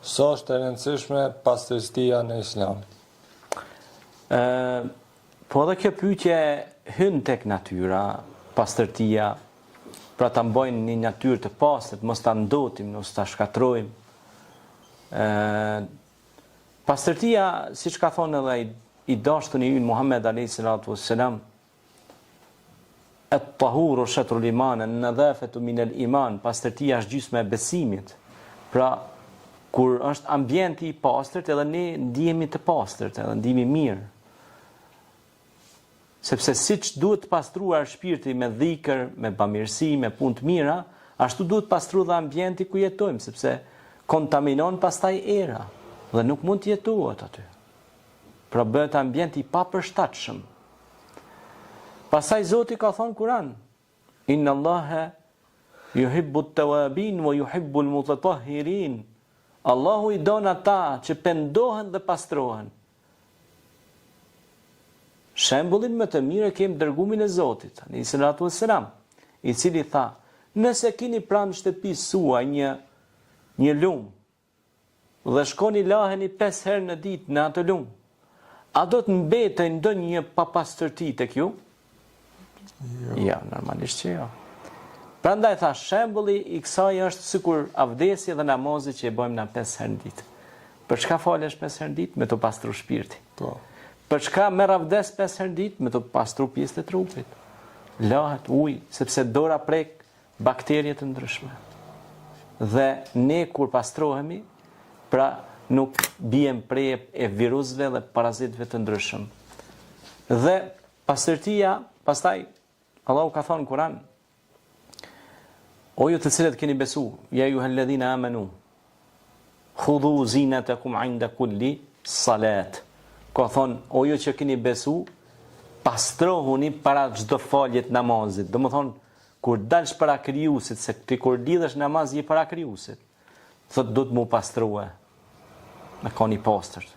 Sa është e rëndësishme pastërtia në Islam? Po edhe kjo pyetje hyn tek natyra, pastërtia, pra ta mbojnë një natyrë të pastërt, mos ta ndotim, mos ta shkatrojmë. Pastërtia, siç ka thonë edhe i dashtuni ynë Muhammed alayhi salatu wassalam, at-tahuru shatrul iman, an-nadhafatu min al-iman, pastërtia është gjysma e besimit. Pra, kur është ambienti i pastërt, edhe ne ndihemi të pastërt, edhe ndihemi mirë. Sepse siç duhet të pastruar shpirti me dhikr, me bamirësi, me punë të mira, ashtu duhet pastru dhe ambienti ku jetojmë, sepse kontaminon pastaj era dhe nuk mund të jetohet aty. Pra bëhet ambienti i papërshtatshëm. Pastaj Zoti ka thonë Kur'an: Inna Allaha yuhibbu at-tawabin wa yuhibbu al-mutatahhirin. Allahu i don ata që pendohen dhe pastrohen. Shembullin më të mirë kemi dërgumin e Zotit, alayhi salatu wassalam, i cili tha: nëse keni pranë shtëpisë suaj një lum dhe shkoni laheni 5 herë në ditë në atë lum, a do të mbetej ndonjë papastërti tek ju? Jo, normalisht që jo. Prandaj tha, shembulli i kësaj është sikur avdesja dhe namazi që e bëjmë na 5 herë në ditë. Për çka falesh 5 herë në ditë? Me të pastru shpirti. Po. Për çka merr avdes 5 herë në ditë? Me të pastru pjesët e trupit. Lahet ujë, sepse dora prek bakterie të ndryshme. Dhe ne kur pastrohemi, pra nuk bijem prej e virusve dhe parazitëve të ndryshëm. Dhe pastërtia, pastaj Allahu ka thonë në Kur'an: O ju të cilët keni besu, ja ayyuhalladhina amanu, khudhu zinatakum 'inda kulli salat. Ka thonë, o ju që keni besu, pastrohuni para çdo faljet namazit. Do më thonë, kur dalsh para krijuesit, se ti kur lidhesh namaz je para krijuesit, thot do të mu pastrua me koni pastërt.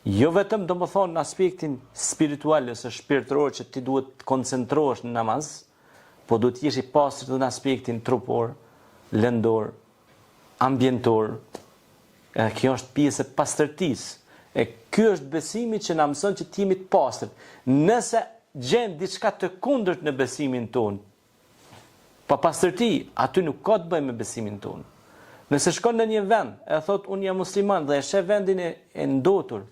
Jo vetëm do më thonë në aspektin spiritual ose shpirtëror që ti duhet të koncentrohesh në namaz, po duhet të jesh i pastërt në aspektin trupor, lëndor, ambientor. Kjo është pjesë e pastërtisë. E ky është besimi që na mëson që të jemi të pastërt. Nëse gjen diçka të kundërt në besimin ton, pa pastërti, aty nuk ka të bëjë me besimin ton. Nëse shkon në një vend, e thot unë jam musliman dhe e sheh vendin e ndotur,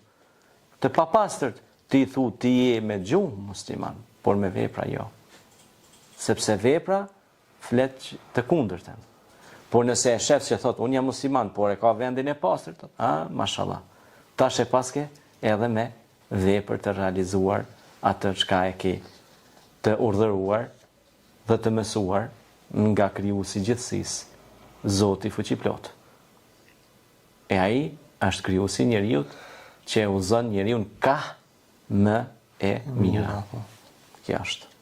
të papastërt, ti thu ti je me gjuhë musliman, por me vepra jo. Sepse vepra flet të kundërtën. Por nëse e shef që thot unë jam musliman, por e ka vendin e pastërt, mashallah. Tash e paske edhe me vepër të realizuar atë çka e ke të urdhëruar dhe të mësuar nga krijuesi i gjithësisë, Zoti fuqiplot. E ai është krijuesi i njeriu që e udhëzon njeriu ka më e mira. Kjo është.